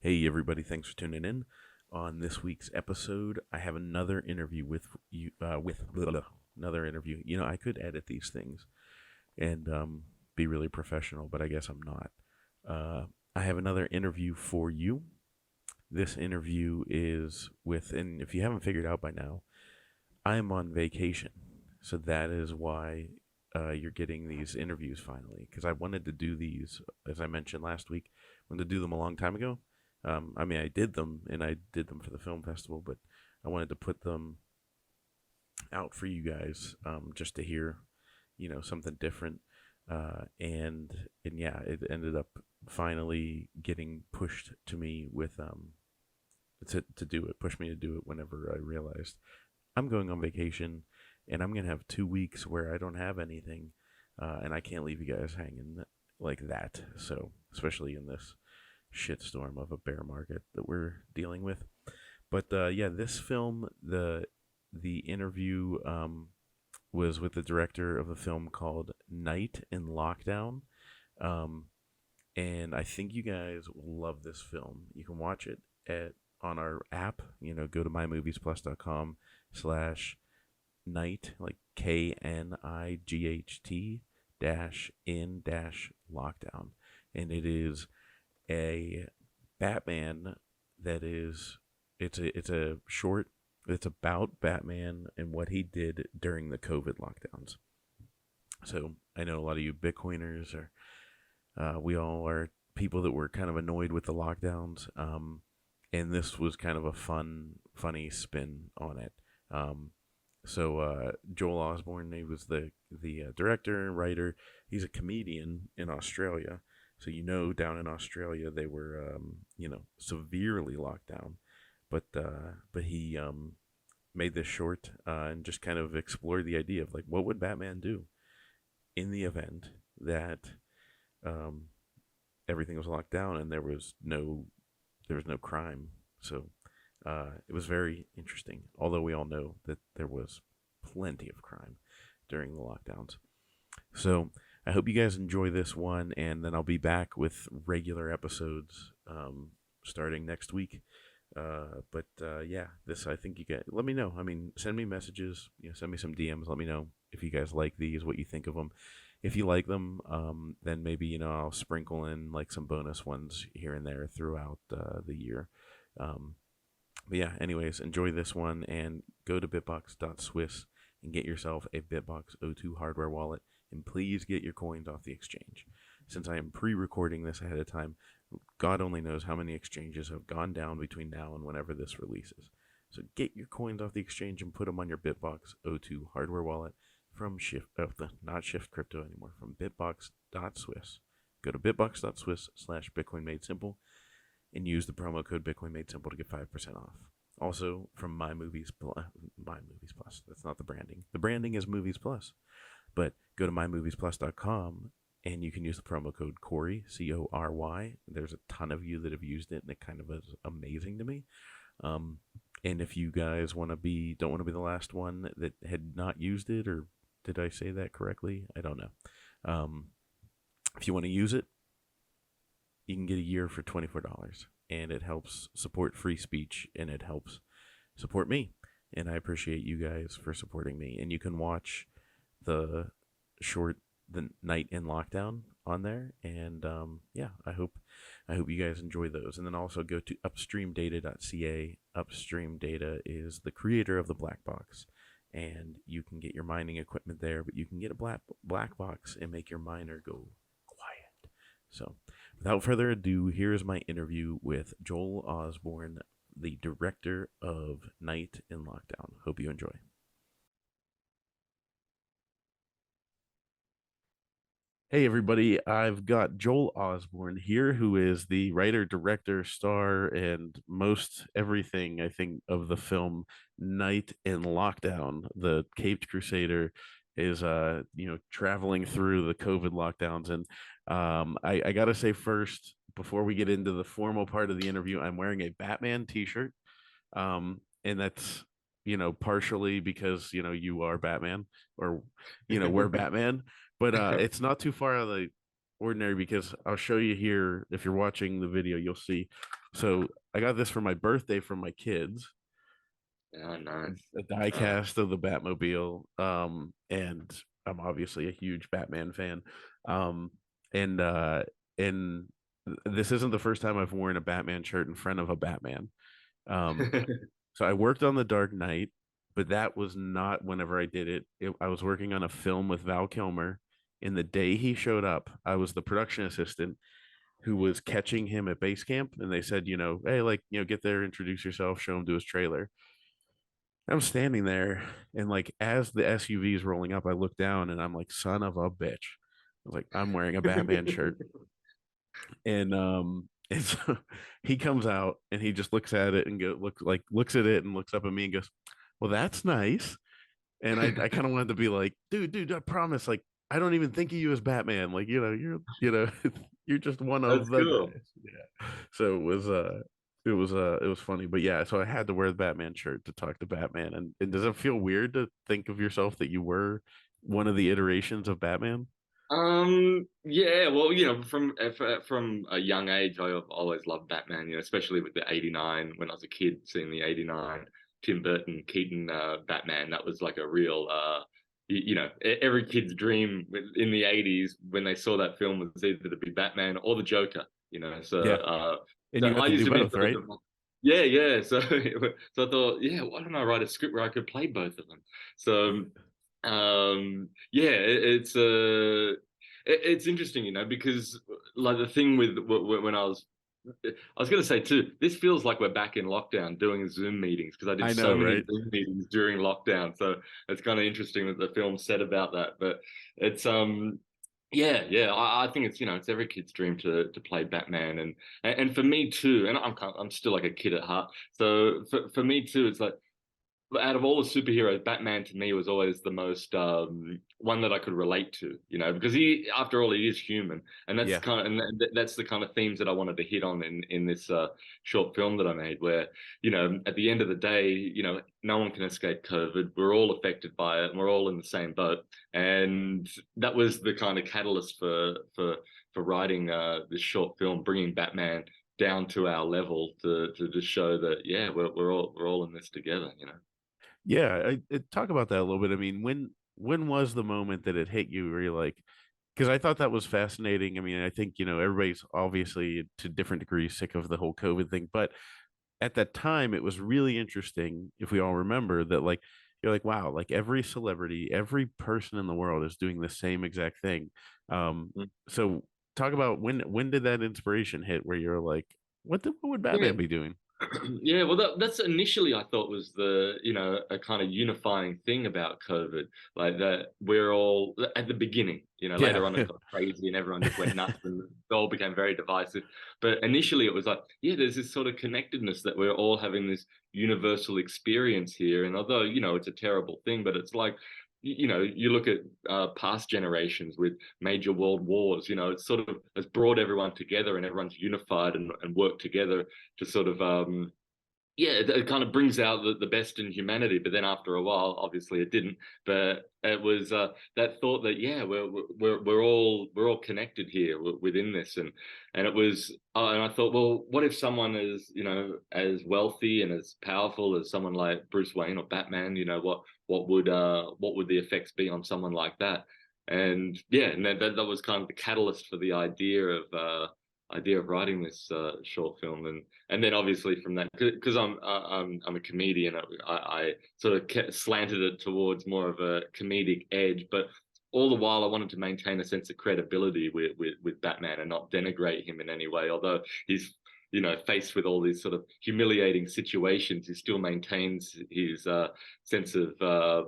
Hey, everybody, thanks for tuning in. On this week's episode, I have another interview with you, another interview. I could edit these things and be really professional, but I guess I'm not. I have another interview for you. This interview is with, and if you haven't figured out by now, I'm on vacation. So that is why you're getting these interviews finally. Because I wanted to do these, as I mentioned last week, I wanted to do them a long time ago. I did them, and I did them for the film festival, but I wanted to put them out for you guys just to hear, something different. And yeah, it ended up finally getting pushed to me with to do it, push me to do it whenever I realized I'm going on vacation and I'm gonna have 2 weeks where I don't have anything, and I can't leave you guys hanging like that. So especially in this shitstorm of a bear market that we're dealing with. But yeah, this film, the interview was with the director of a film called Night in Lockdown. Um, and I think you guys will love this film. You can watch it at on our app. Go to mymoviesplus.com slash night, like KNIGHT dash in dash lockdown. And it is a Batman that is it's a short. It's about Batman and what he did during the COVID lockdowns. So I know a lot of you Bitcoiners are we all are people that were kind of annoyed with the lockdowns. And this was kind of a funny spin on it. Um, so Joel Osborne, he was the director and writer. He's a comedian in Australia. So down in Australia they were severely locked down, but he made this short and just kind of explored the idea of like what would Batman do in the event that um, everything was locked down and there was no crime. So it was very interesting. Although we all know that there was plenty of crime during the lockdowns. So I hope you guys enjoy this one, and then I'll be back with regular episodes starting next week. But yeah, this I think you guys let me know. I mean, send me messages. Send me some DMs. Let me know if you guys like these, what you think of them. If you like them, then maybe I'll sprinkle in like some bonus ones here and there throughout the year. Um, but yeah, anyways, enjoy this one and go to bitbox.swiss and get yourself a Bitbox O2 hardware wallet, and please get your coins off the exchange. Since I am pre-recording this ahead of time, God only knows how many exchanges have gone down between now and whenever this releases. So get your coins off the exchange and put them on your Bitbox O2 hardware wallet from not Shift Crypto anymore, from bitbox.swiss. Go to bitbox.swiss/Bitcoin Made Simple and use the promo code Bitcoin Made Simple to get 5% off. Also from My Movies Plus. That's not the branding. The branding is Movies Plus. But go to mymoviesplus.com and you can use the promo code Corey, Cory. There's a ton of you that have used it, and it kind of is amazing to me. Um, and if you guys don't want to be the last one that had not used it, or did I say that correctly? I don't know. Um, if you want to use it, you can get a year for $24, and it helps support free speech, and it helps support me. And I appreciate you guys for supporting me. And you can watch the short the night in lockdown on there, and yeah, I hope you guys enjoy those. And then also go to upstreamdata.ca. Upstream Data is the creator of the black box, and you can get your mining equipment there, but you can get a black box and make your miner go quiet. So without further ado, here is my interview with Joel Osborne, the director of Night in Lockdown. Hope you enjoy. Hey everybody, I've got Joel Osborne here, who is the writer, director, star, and most everything, I think, of the film Night in Lockdown. The Caped Crusader is traveling through the COVID lockdowns. And I gotta say first, before we get into the formal part of the interview, I'm wearing a Batman t-shirt. And that's partially because you are Batman, or we're Batman, but it's not too far out of the ordinary because I'll show you here. If you're watching the video, you'll see. So I got this for my birthday from my kids, Yeah, nice. a die Uh, cast of the Batmobile. And I'm obviously a huge Batman fan. Um, and and this isn't the first time I've worn a Batman shirt in front of a Batman. Um, so I worked on The Dark Knight, but that was not whenever I did it. I was working on a film with Val Kilmer. And the day he showed up, I was the production assistant who was catching him at base camp. And they said, hey, like, get there, introduce yourself, show him to his trailer. I'm standing there, and like as the SUV is rolling up, I look down and I'm like, son of a bitch. I was like, I'm wearing a Batman shirt. And so he comes out and he just looks at it and looks at it and looks up at me and goes, well, that's nice. And I kind of wanted to be like, dude, I promise, like, I don't even think of you as Batman. Like, you're just one of that's the cool. guys. Yeah. So it was funny. But yeah, so I had to wear the Batman shirt to talk to Batman. And does it feel weird to think of yourself that you were one of the iterations of Batman? Yeah, well, from a young age, I've always loved Batman, especially with the 89, when I was a kid, seeing the 89 Tim Burton, Keaton, Batman. That was like a real, every kid's dream in the 80s when they saw that film was either to be Batman or the Joker, Yeah. And so you got I to used do to be both, right? yeah, yeah. So, so I thought, yeah, why don't I write a script where I could play both of them? So, yeah, it's interesting, because like the thing with when I was going to say too, this feels like we're back in lockdown doing Zoom meetings because I did I so know, many right? Zoom meetings during lockdown. So it's kind of interesting that the film said about that. But it's yeah, yeah. I think it's every kid's dream to play Batman, and for me too. And I'm still like a kid at heart. So for me too, it's like out of all the superheroes, Batman to me was always the most one that I could relate to, because after all, he is human, and Yeah. that's the kind of themes that I wanted to hit on in this short film that I made, where at the end of the day, no one can escape COVID. We're all affected by it, and we're all in the same boat, and that was the kind of catalyst for writing this short film, bringing Batman down to our level to just show that we're all in this together. Yeah, talk about that a little bit. I mean, when was the moment that it hit you where you're like, because I thought that was fascinating. I mean, I think, everybody's obviously to different degrees sick of the whole COVID thing, but at that time it was really interesting if we all remember that, like, you're like, wow, like every celebrity, every person in the world is doing the same exact thing. So talk about when did that inspiration hit where you're like, what would Yeah, Batman be doing? yeah, well, that's initially I thought was a kind of unifying thing about COVID, like that we're all at the beginning. Yeah, Later on it got crazy and everyone just went nuts and it all became very divisive. But initially it was like, yeah, there's this sort of connectedness that we're all having this universal experience here. And although, it's a terrible thing, but it's like, you look at past generations with major world wars, it's sort of has brought everyone together and everyone's unified and worked together to sort of yeah, it kind of brings out the best in humanity. But then after a while, obviously it didn't. But it was that thought that yeah, we're all connected here within this, and it was and I thought, well, what if someone is as wealthy and as powerful as someone like Bruce Wayne or Batman? What would the effects be on someone like that? And yeah, and that was kind of the catalyst for the idea of writing this short film, and then obviously from that, because I'm a comedian, I sort of slanted it towards more of a comedic edge, but all the while I wanted to maintain a sense of credibility with Batman and not denigrate him in any way. Although he's faced with all these sort of humiliating situations, he still maintains his sense of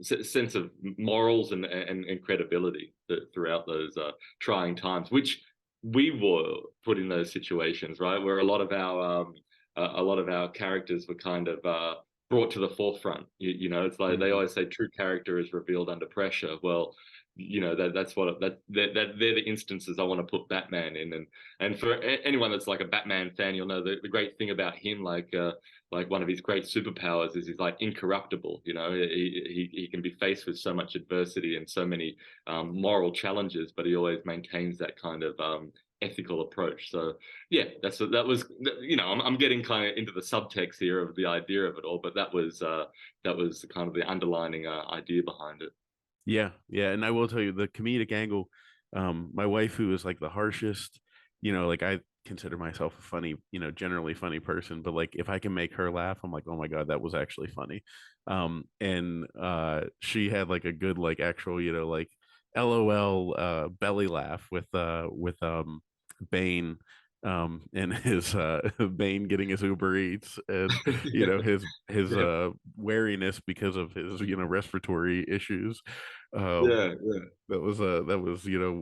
sense of morals and credibility throughout those trying times, which we were put in those situations, right, where a lot of our characters were kind of brought to the forefront. It's like they Mhm. always say, true character is revealed under pressure. Well, that's what that they're the instances I want to put Batman in, and for anyone that's like a Batman fan, you'll know the great thing about him, like one of his great superpowers is he's like incorruptible. He can be faced with so much adversity and so many moral challenges, but he always maintains that kind of ethical approach. So yeah, that was, you know, I'm getting kind of into the subtext here of the idea of it all, but that was kind of the underlining idea behind it. Yeah, yeah, and I will tell you the comedic angle. My wife, who is like the harshest, like I consider myself a funny, generally funny person, but like if I can make her laugh, I'm like, oh my God, that was actually funny. And she had like a good, like actual, like LOL belly laugh with Bane. And his Bane getting his Uber Eats, and his Yeah, wariness because of his respiratory issues. um yeah, yeah. that was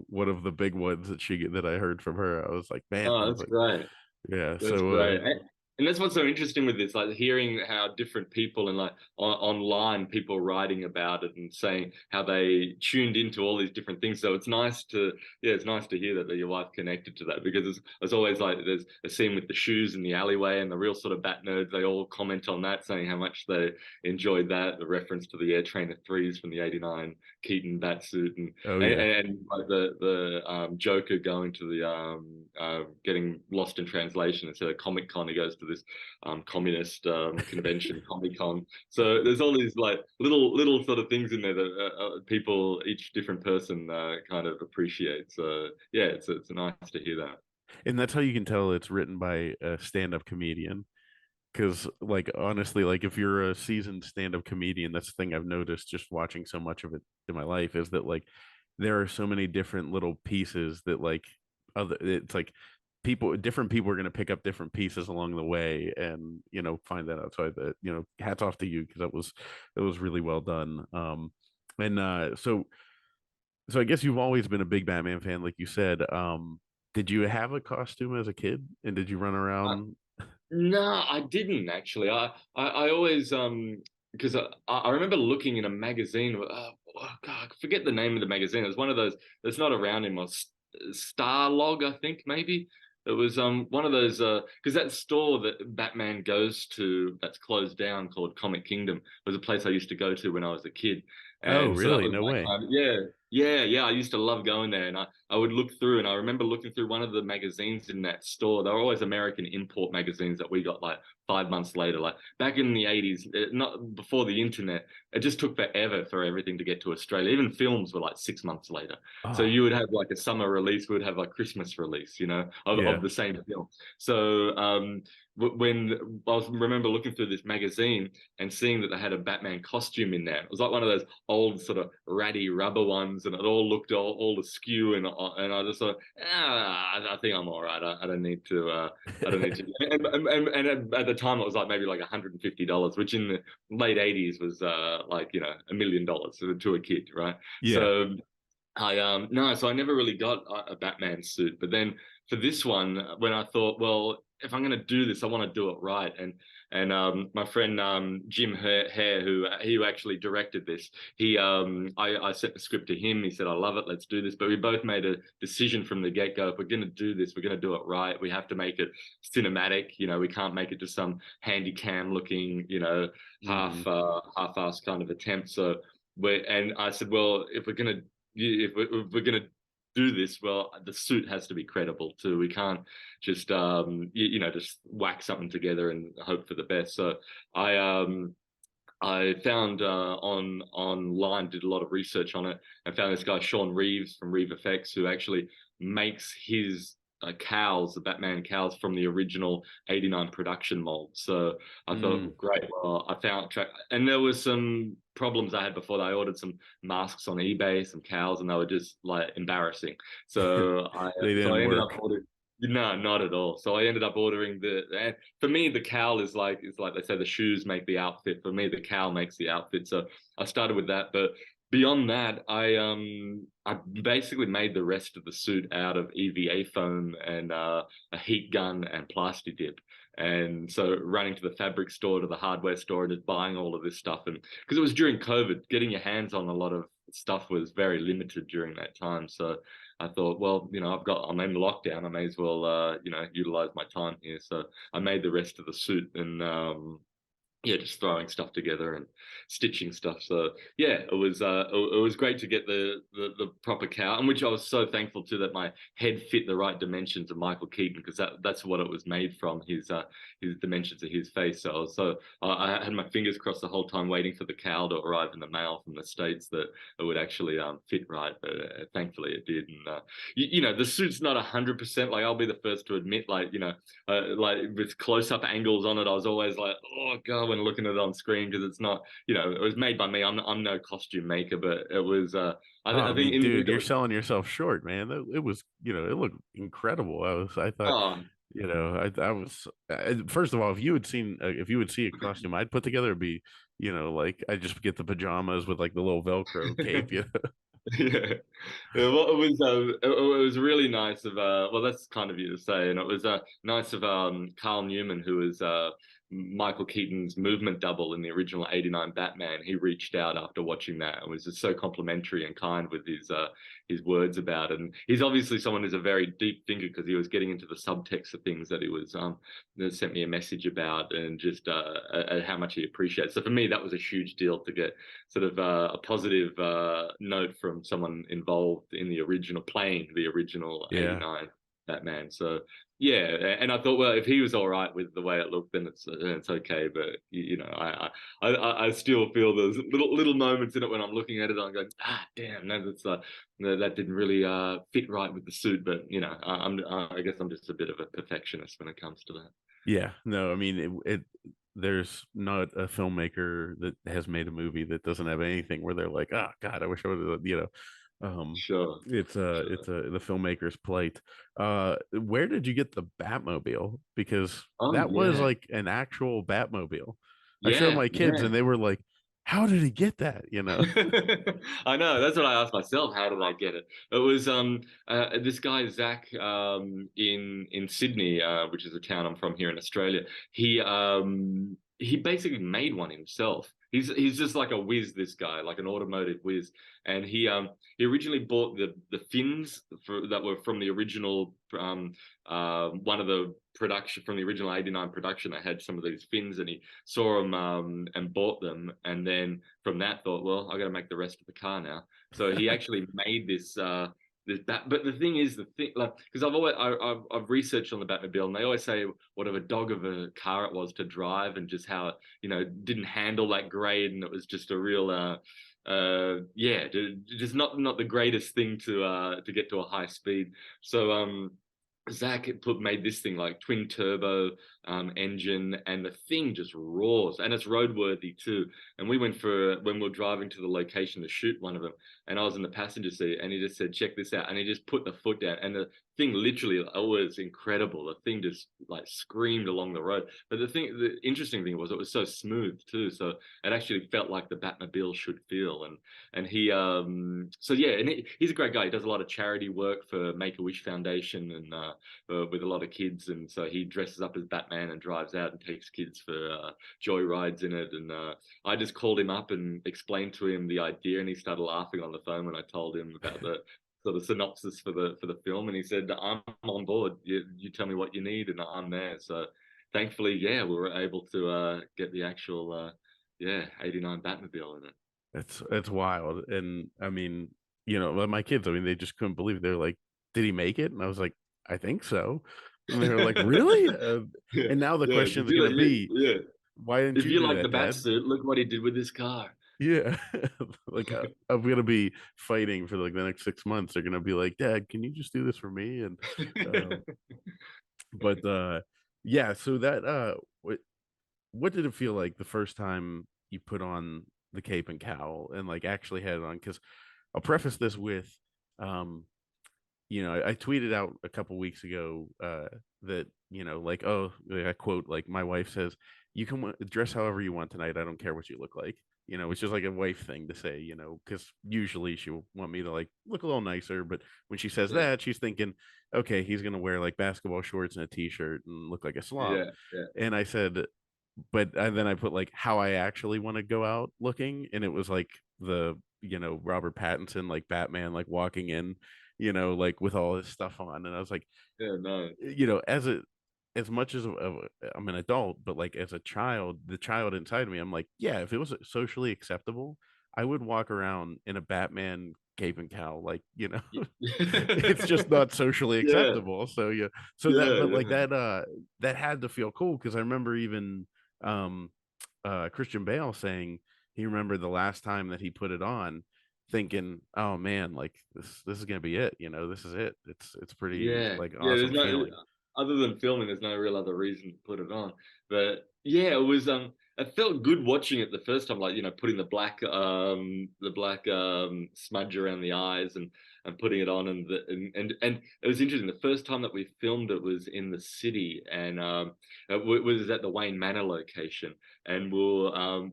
one of the big ones that I heard from her. I was like, man, I Oh, was that's like, great. yeah. That's So great. And that's what's so interesting with this, like hearing how different people and like online people writing about it and saying how they tuned into all these different things. So it's nice to, yeah, it's nice to hear that your wife connected to that, because it's always like there's a scene with the shoes in the alleyway and the real sort of bat nerds, they all comment on that, saying how much they enjoyed that, the reference to the Air Trainer 3s from the 89 Keaton bat suit, and oh and, yeah. and like the Joker going to the getting lost in translation, instead of Comic Con, he goes to this communist convention, Comic Con. So there's all these like little sort of things in there that people, each different person, kind of appreciates. So yeah, it's nice to hear that. And that's how you can tell it's written by a stand-up comedian. Because, like, honestly, like if you're a seasoned stand-up comedian, that's the thing I've noticed just watching so much of it in my life, is that like there are so many different little pieces that like it's like different people are going to pick up different pieces along the way, and find that out. So that, hats off to you, because that was really well done. And so I guess you've always been a big Batman fan, like you said. Did you have a costume as a kid, and did you run around? No, I didn't actually. I always because I remember looking in a magazine. Oh, God, I forget the name of the magazine. It was one of those that's not around anymore. Starlog, I think maybe. It was one of those because that store that Batman goes to that's closed down, called Comic Kingdom, was a place I used to go to when I was a kid, Oh, and so that really? was No my way. kind of, yeah, yeah. I used to love going there, and I would look through, and I remember looking through one of the magazines in that store. They were always American import magazines that we got like 5 months later. Like back in the 80s, not before the internet, it just took forever for everything to get to Australia. Even films were like 6 months later. So Oh, you would have like a summer release, we would have like Christmas release, of yeah. the same film. So when remember looking through this magazine and seeing that they had a Batman costume in there. It was like one of those old sort of ratty rubber ones, and it all looked all askew. And I just thought, I think I'm all right. I don't need to. I don't need to. And at the time, it was like maybe like $150, which in the late '80s was like $1 million to a kid, right? Yeah. So I no, so I never really got a Batman suit. But then for this one, when I thought, well, if I'm gonna do this, I want to do it right. And my friend Jim Hare, who actually directed this, I sent the script to him. He said, I love it, let's do this. But we both made a decision from the get go. If we're gonna do this, we're gonna do it right. We have to make it cinematic. We can't make it just some handy cam looking, Hmm. half-ass kind of attempt. So and I said, well, if we're gonna do this, well, the suit has to be credible too. We can't just just whack something together and hope for the best. So I found online, did a lot of research on it, and found this guy Sean Reeves from Reeve Effects, who actually makes his cows, the Batman cows, from the original '89 production mold. So I Mm. thought, great. Well, I found track, and there was some problems I had before that. I ordered some masks on eBay, some cows, and they were just like embarrassing. So I They so I didn't ended up work. ordering. No, not at all. So I ended up ordering and for me, the cowl is like they say the shoes make the outfit. For me, the cowl makes the outfit. So I started with that, but beyond that, I basically made the rest of the suit out of EVA foam and a heat gun and plasti dip. And so running to the fabric store, to the hardware store, and just buying all of this stuff, and because it was during COVID, getting your hands on a lot of stuff was very limited during that time. So I thought, well, I'm in lockdown. I may as well, utilize my time here. So I made the rest of the suit, and yeah, just throwing stuff together and stitching stuff. So yeah, it was great to get the proper cowl, and which I was so thankful to that my head fit the right dimensions of Michael Keaton because that's what it was made from, his dimensions of his face. So I had my fingers crossed the whole time waiting for the cowl to arrive in the mail from the States that it would actually fit right. But thankfully it did. And you know, the suit's not 100%. Like, I'll be the first to admit, like, you know, like with close-up angles on it, I was always like, oh god, when looking at it on screen, because it's not, you know, it was made by me. I'm no costume maker, but it was. Oh, I I think mean, in the dude, you're window. selling yourself short, man. It was, it looked incredible. I thought, Oh, I was. First of all, if you would see a costume I'd put together, it'd be, like I just get the pajamas with like the little Velcro cape. yeah. Yeah, well, it was really nice of well, that's kind of you to say, and it was nice of Carl Newman, who was Michael Keaton's movement double in the original '89 Batman. He reached out after watching that and was just so complimentary and kind with his words about it. And he's obviously someone who's a very deep thinker because he was getting into the subtext of things that he was that sent me a message about, and just how much he appreciates. So for me, that was a huge deal to get sort of a positive note from someone involved in the original, playing the original Yeah. '89 Batman. So yeah, and I thought, well, if he was all right with the way it looked, then it's okay. But you know, I still feel those little moments in it when I'm looking at it. I'm going, ah, damn, no, that didn't really fit right with the suit. But you know, I guess I'm just a bit of a perfectionist when it comes to that. Yeah, no, I mean there's not a filmmaker that has made a movie that doesn't have anything where they're like, oh God, I wish I would have, Sure, it's sure. the filmmaker's plight. Where did you get the Batmobile? Because Oh that was yeah, like an actual Batmobile. I showed yeah, my kids yeah. and they were like, how did he get that? I know. That's what I asked myself. How did I get it? It was this guy Zach in Sydney, which is a town I'm from here in Australia. He basically made one himself. He's just like a whiz, this guy, like an automotive whiz. And he originally bought the fins that were from the original one of the production from the original '89 production. That had some of these fins, and he saw them and bought them, and then from that thought, well, I got to make the rest of the car now. So he actually made this bat. But the thing is, the thing, like, because I've researched on the Batmobile, and they always say what of a dog of a car it was to drive, and just how it, you know, didn't handle that great, and it was just a real yeah, just not the greatest thing to get to a high speed. So Zach made this thing like twin turbo engine, and the thing just roars, and it's roadworthy too. And we went for when we were driving to the location to shoot one of them, and I was in the passenger seat, and he just said, "Check this out," and he just put the foot down, and the thing literally, it was incredible. The thing just like screamed along the road. But the interesting thing was it was so smooth too, so it actually felt like the Batmobile should feel. And he so yeah, and he's a great guy. He does a lot of charity work for Make a Wish Foundation, and with a lot of kids, and so he dresses up as Batman and drives out and takes kids for joy rides in it. And I just called him up and explained to him the idea, and he started laughing on the phone when I told him about the sort of synopsis for the film, and he said, "I'm on board. You tell me what you need, and I'm there." So thankfully, yeah, we were able to get the actual yeah '89 Batmobile in it. It's wild. And I mean, my kids, I mean, they just couldn't believe it. They're like, did he make it? And I was like, I think so. And they were like, really? Yeah, And now the yeah. question is going to be, Yeah. why didn't If you you do like the that, bat Dad? suit, look what he did with his car. Yeah. Like, I'm going to be fighting for like the next 6 months. They're going to be like, Dad, can you just do this for me? And, um, but, yeah, so what did it feel like the first time you put on the cape and cowl and like actually had it on? Because I'll preface this with, um, I tweeted out a couple weeks ago that like, oh, I quote, like, my wife says, "You can dress however you want tonight. I don't care what you look like." Which is like a wife thing to say, because usually she'll want me to like look a little nicer, but when she says Yeah, that, she's thinking, okay, he's gonna wear like basketball shorts and a t-shirt and look like a slob. yeah, yeah, And I said, but and then I put like how I actually want to go out looking, and it was like the Robert Pattinson like Batman like walking in, like with all his stuff on, and I was like, yeah. No, as a as much as I'm an adult, but like as a child, the child inside me, I'm like, yeah, if it was socially acceptable, I would walk around in a Batman cape and cowl, like, it's just not socially Yeah, acceptable. So yeah, so that, yeah, but like yeah. that had to feel cool because I remember even um Christian Bale saying he remembered the last time that he put it on, thinking, "Oh man, like this is gonna be it. This is it. It's pretty Yeah, like yeah. There's awesome no feeling." other than filming. There's no real other reason to put it on. But yeah, it was. It felt good watching it the first time, like putting the black smudge around the eyes and putting it on, and it was interesting. The first time that we filmed it was in the city, and it was at the Wayne Manor location, and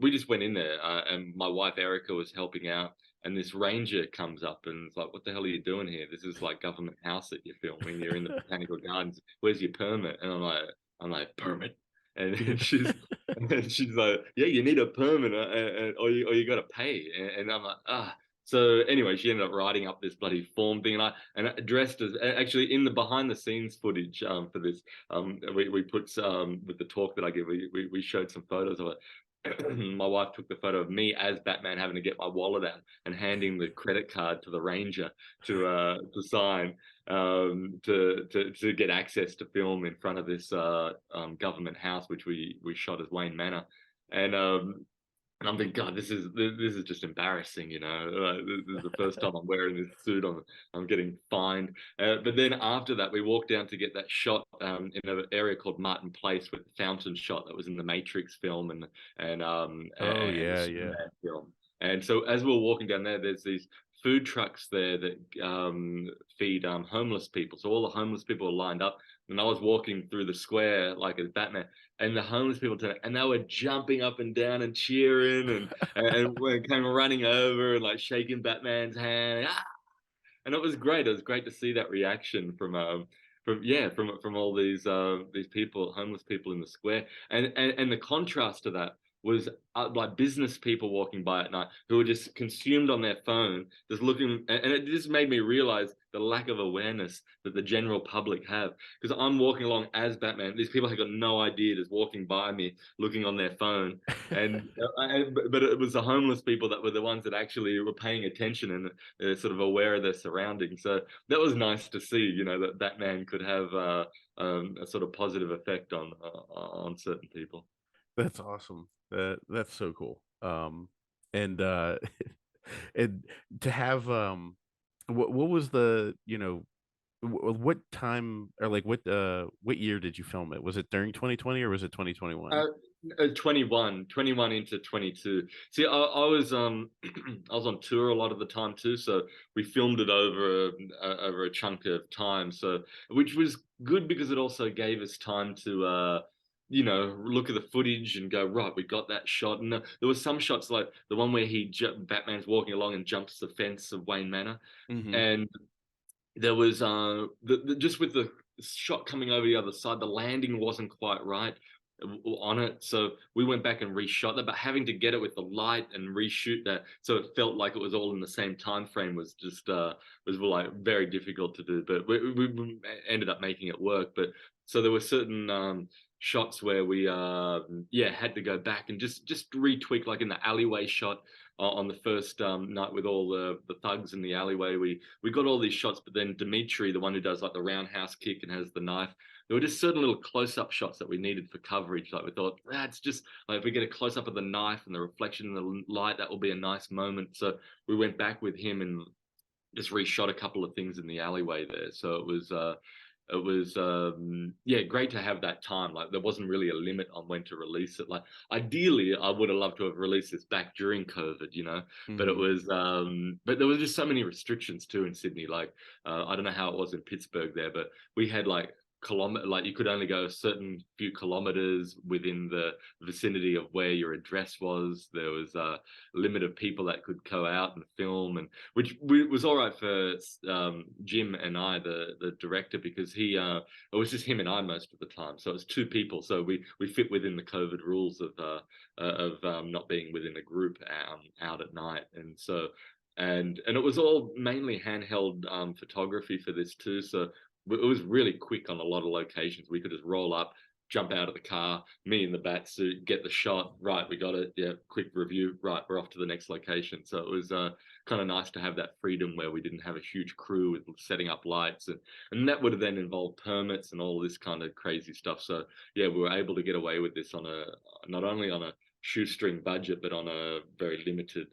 we just went in there, and my wife Erica was helping out, and this ranger comes up and is like, "What the hell are you doing here? This is like government house that you're filming. You're in the botanical gardens. Where's your permit?" And I'm like, permit? And Yeah. and she's like, "Yeah, you need a permit, or you got to pay." And I'm like, ah. So anyway, she ended up writing up this bloody form thing, and I dressed as actually in the behind the scenes footage for this. We put with the talk that I give, we showed some photos of it. My wife took the photo of me as Batman having to get my wallet out and handing the credit card to the ranger to sign to get access to film in front of this government house, which we shot as Wayne Manor, and and I'm thinking, God, this is just embarrassing, this is the first time I'm wearing this suit. I'm getting fined. But then after that, we walked down to get that shot in an area called Martin Place with the fountain shot that was in the Matrix film Oh and the yeah, yeah. Superman film. And so as we we're walking down there, there's these food trucks there that feed homeless people. So all the homeless people are lined up, and I was walking through the square like as Batman, and the homeless people turned, and they were jumping up and down and cheering and came running over and like shaking Batman's hand. Ah! And it was great. It was great to see that reaction from all these people, homeless people in the square, and the contrast to that was like business people walking by at night who were just consumed on their phone, just looking, and it just made me realize the lack of awareness that the general public have. Because I'm walking along as Batman, these people have got no idea, just walking by me, looking on their phone, but it was the homeless people that were the ones that actually were paying attention and sort of aware of their surroundings. So that was nice to see, that Batman could have a sort of positive effect on certain people. That's awesome. That's so cool. And and to have what was the what time or like what year did you film it? Was it during 2020 or was it 2021? Uh, 21 into 22. See, I was I was on tour a lot of the time too, so we filmed it over a chunk of time. So, which was good because it also gave us time to look at the footage and go, right, we got that shot. And there was some shots like the one where Batman's walking along and jumps the fence of Wayne Manor, Mm-hmm. and there was just with the shot coming over the other side, the landing wasn't quite right on it, so we went back and reshot that. But having to get it with the light and reshoot that, so it felt like it was all in the same time frame, was just was like very difficult to do. But we ended up making it work. But so there were certain shots where we had to go back and just retweak, like in the alleyway shot on the first night with all the thugs in the alleyway. We got all these shots, but then Dimitri, the one who does like the roundhouse kick and has the knife, there were just certain little close-up shots that we needed for coverage. Like we thought, it's just like if we get a close-up of the knife and the reflection in the light, that will be a nice moment. So we went back with him and just reshot a couple of things in the alleyway there. So it was great to have that time. Like there wasn't really a limit on when to release it. Like ideally I would have loved to have released this back during COVID, but it Mm-hmm. was but there was just so many restrictions too in Sydney. Like I don't know how it was in Pittsburgh there, but we had like kilometer, like you could only go a certain few kilometers within the vicinity of where your address was. There was a limit of people that could go out and film, and which was all right for Jim and I, the director, because it was just him and I most of the time, so it was two people, so we fit within the COVID rules of not being within a group out at night, and so. And it was all mainly handheld photography for this too. So it was really quick on a lot of locations. We could just roll up, jump out of the car, me in the bat suit, get the shot. Right, we got it. Yeah, quick review. Right, we're off to the next location. So it was kind of nice to have that freedom where we didn't have a huge crew with setting up lights, and that would have then involved permits and all this kind of crazy stuff. So yeah, we were able to get away with this on a not only on a shoestring budget, but on a very limited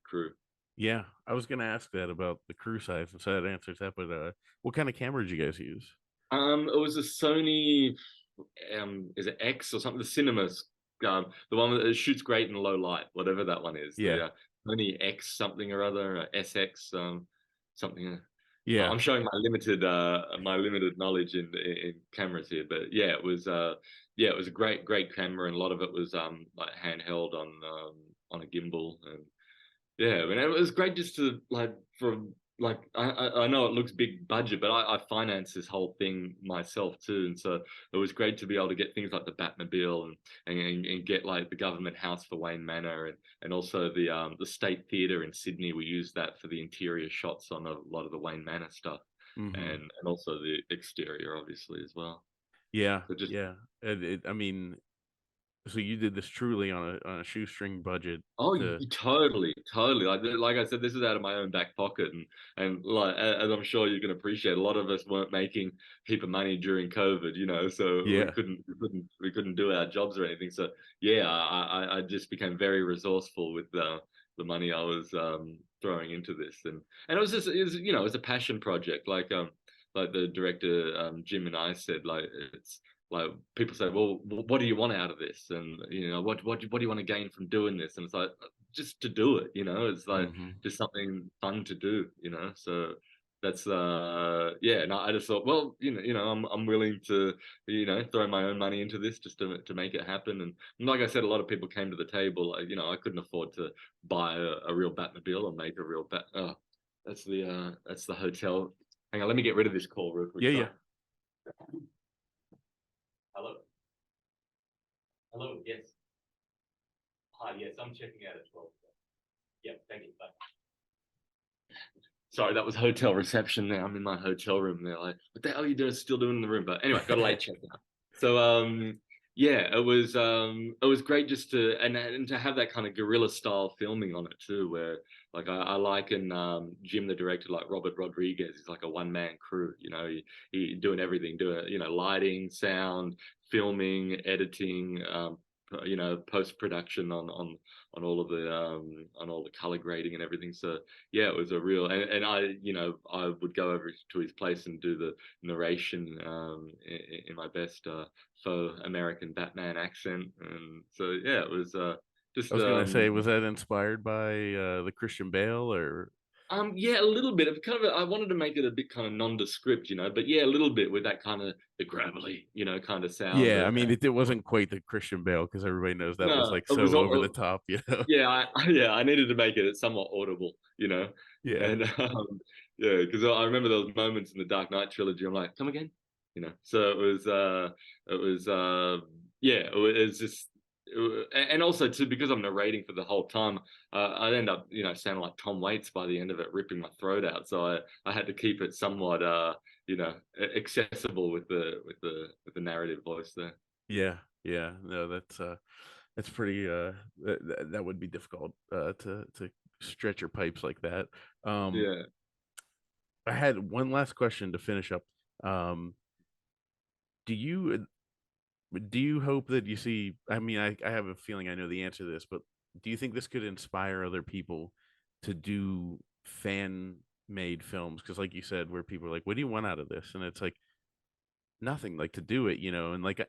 crew. Yeah, I was gonna ask that about the crew size, and so that answers that. But what kind of camera did you guys use? It was a Sony, is it X or something? The cinemas, the one that shoots great in low light, whatever that one is. Yeah, The Sony X something or other, SX, something. yeah, I'm showing my limited knowledge in cameras here, but yeah, it was a great camera, and a lot of it was like handheld on a gimbal, and yeah, I mean, it was great just to like for like I know it looks big budget, but I finance this whole thing myself too, and so it was great to be able to get things like the Batmobile and get like the government house for Wayne Manor and also the State Theatre in Sydney. We used that for the interior shots on a lot of the Wayne Manor stuff, mm-hmm. and also the exterior obviously as well. Yeah, So just yeah. I mean, so you did this truly on a shoestring budget. Oh, To totally, totally. Like I said, this is out of my own back pocket, and like as I'm sure you can appreciate, a lot of us weren't making heap of money during COVID, so yeah, we couldn't do our jobs or anything. So yeah, I just became very resourceful with the money I was throwing into this, and it was a passion project, like the director Jim and I said, like it's like people say, well, what do you want out of this? And what do you want to gain from doing this? And it's like just to do it, it's like mm-hmm. just something fun to do, So that's yeah. And I just thought, well, I'm willing to throw my own money into this just to make it happen. And like I said, a lot of people came to the table. Like, I couldn't afford to buy a real Batmobile or make a real bat. Oh, that's the hotel. Hang on, let me get rid of this call real quick. Yeah, yeah. Sorry. Hello. Hello, yes. Hi, yes, I'm checking out at 12. Yeah, thank you. Bye. Sorry, that was hotel reception there. I'm in my hotel room. They're like, what the hell are you doing still doing in the room? But anyway, got a late check out. So yeah, it was great just and to have that kind of guerrilla style filming on it too, where like I liken Jim the director like Robert Rodriguez. He's like a one man crew, he doing everything, doing lighting, sound, filming, editing, post production on all of the on all the color grading and everything. So yeah, it was a real and I would go over to his place and do the narration in my best faux American Batman accent, and so yeah, it was I just was gonna say, was that inspired by the Christian Bale or? yeah, a little bit of kind of I wanted to make it a bit kind of nondescript, but yeah, a little bit with that kind of the gravelly, kind of sound. Yeah, I mean, it wasn't quite the Christian Bale because everybody knows that was No, like it was so over the all. top, Yeah, yeah, I needed to make it somewhat audible, Yeah, and yeah, because I remember those moments in the Dark Knight trilogy. I'm like, come again, So it was, yeah, it was just, and also too because I'm narrating for the whole time, I'd end up, sounding like Tom Waits by the end of it, ripping my throat out. So I had to keep it somewhat, accessible with the narrative voice there. yeah, yeah. No, that's pretty. That would be difficult to stretch your pipes like that. Um, Yeah. I had one last question to finish up. Um, do you do you hope that you see? I mean, I have a feeling I know the answer to this, but do you think this could inspire other people to do fan made films? Because, like you said, where people are like, "What do you want out of this?" and it's like nothing, like to do it, and like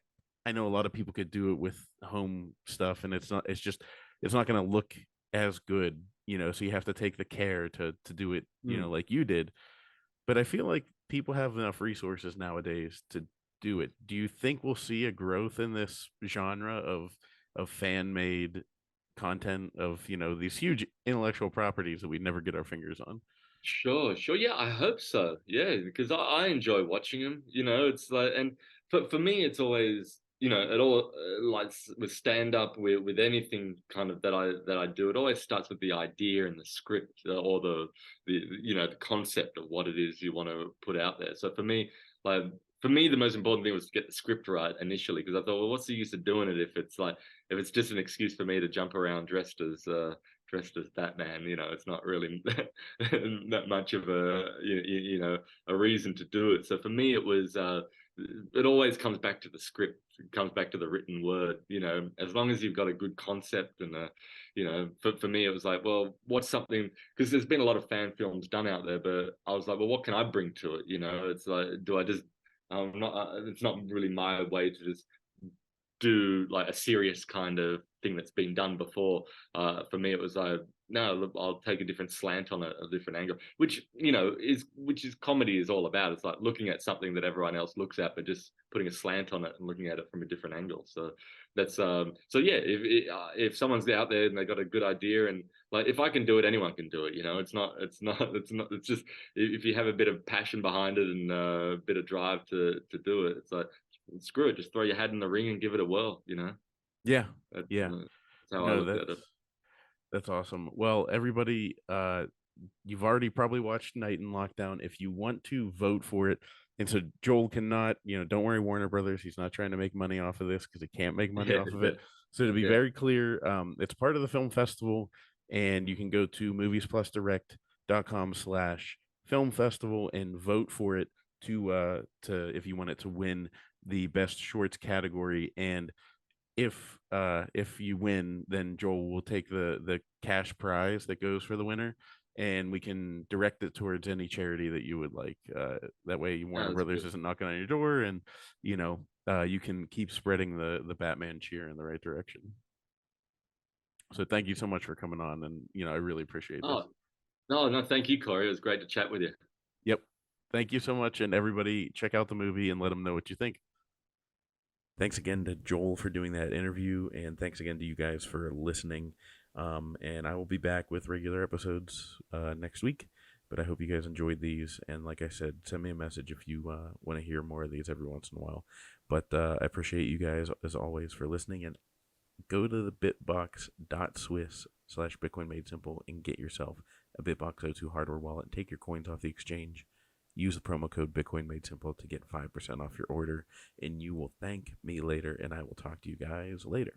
I know a lot of people could do it with home stuff, and it's not. It's just it's not going to look as good, So you have to take the care to do it, Mm. like you did. But I feel like people have enough resources nowadays to do it. Do you think we'll see a growth in this genre of fan made content of these huge intellectual properties that we never get our fingers on? Sure, sure. Yeah, I hope so. Yeah, because I enjoy watching them. It's like, and for me, it's always it all like with stand up, with anything kind of that I do, it always starts with the idea and the script, or the concept of what it is you want to put out there. So like for me, the most important thing was to get the script right initially, because I thought, well, what's the use of doing it if it's just an excuse for me to jump around dressed as Batman? It's not really that much of a reason to do it. So for me, it always comes back to the script. It comes back to the written word. As long as you've got a good concept and for me, it was like, well, what's something, because there's been a lot of fan films done out there, but I was like, well, what can I bring to it? It's like, do I just, not, it's not really my way to just do like a serious kind of thing that's been done before. For me, it was like, no, look, I'll take a different slant on a different angle, which is comedy is all about. It's like looking at something that everyone else looks at, but just putting a slant on it and looking at it from a different angle. So so yeah, if someone's out there and they got a good idea, and like if I can do it, anyone can do it. It's just if you have a bit of passion behind it and a bit of drive to do it, it's like screw it, just throw your hat in the ring and give it a whirl. Yeah, That's, yeah. that's how I No, look at it. that's awesome. Well, everybody, you've already probably watched Night in Lockdown. If you want to vote for it, and so Joel cannot, don't worry, Warner Brothers, he's not trying to make money off of this because he can't make money Yeah, off of yeah, it. So to be yeah. very clear, it's part of the film festival, and you can go to moviesplusdirect.com/film festival and vote for it to if you want it to win the best shorts category. And if you win, then Joel will take the cash prize that goes for the winner, and we can direct it towards any charity that you would like. That way, Warner That's Brothers good. isn't knocking on your door, and you can keep spreading the Batman cheer in the right direction. So thank you so much for coming on, and I really appreciate this. Oh, no, no, thank you, Corey. It was great to chat with you. Yep, thank you so much, and everybody check out the movie and let them know what you think. Thanks again to Joel for doing that interview, and thanks again to you guys for listening. And I will be back with regular episodes next week. But I hope you guys enjoyed these. And like I said, send me a message if you want to hear more of these every once in a while. But I appreciate you guys, as always, for listening. And go to the bitbox.swiss/Bitcoin Made Simple and get yourself a Bitbox O2 hardware wallet and take your coins off the exchange. Use the promo code Bitcoin Made Simple to get 5% off your order, and you will thank me later, and I will talk to you guys later.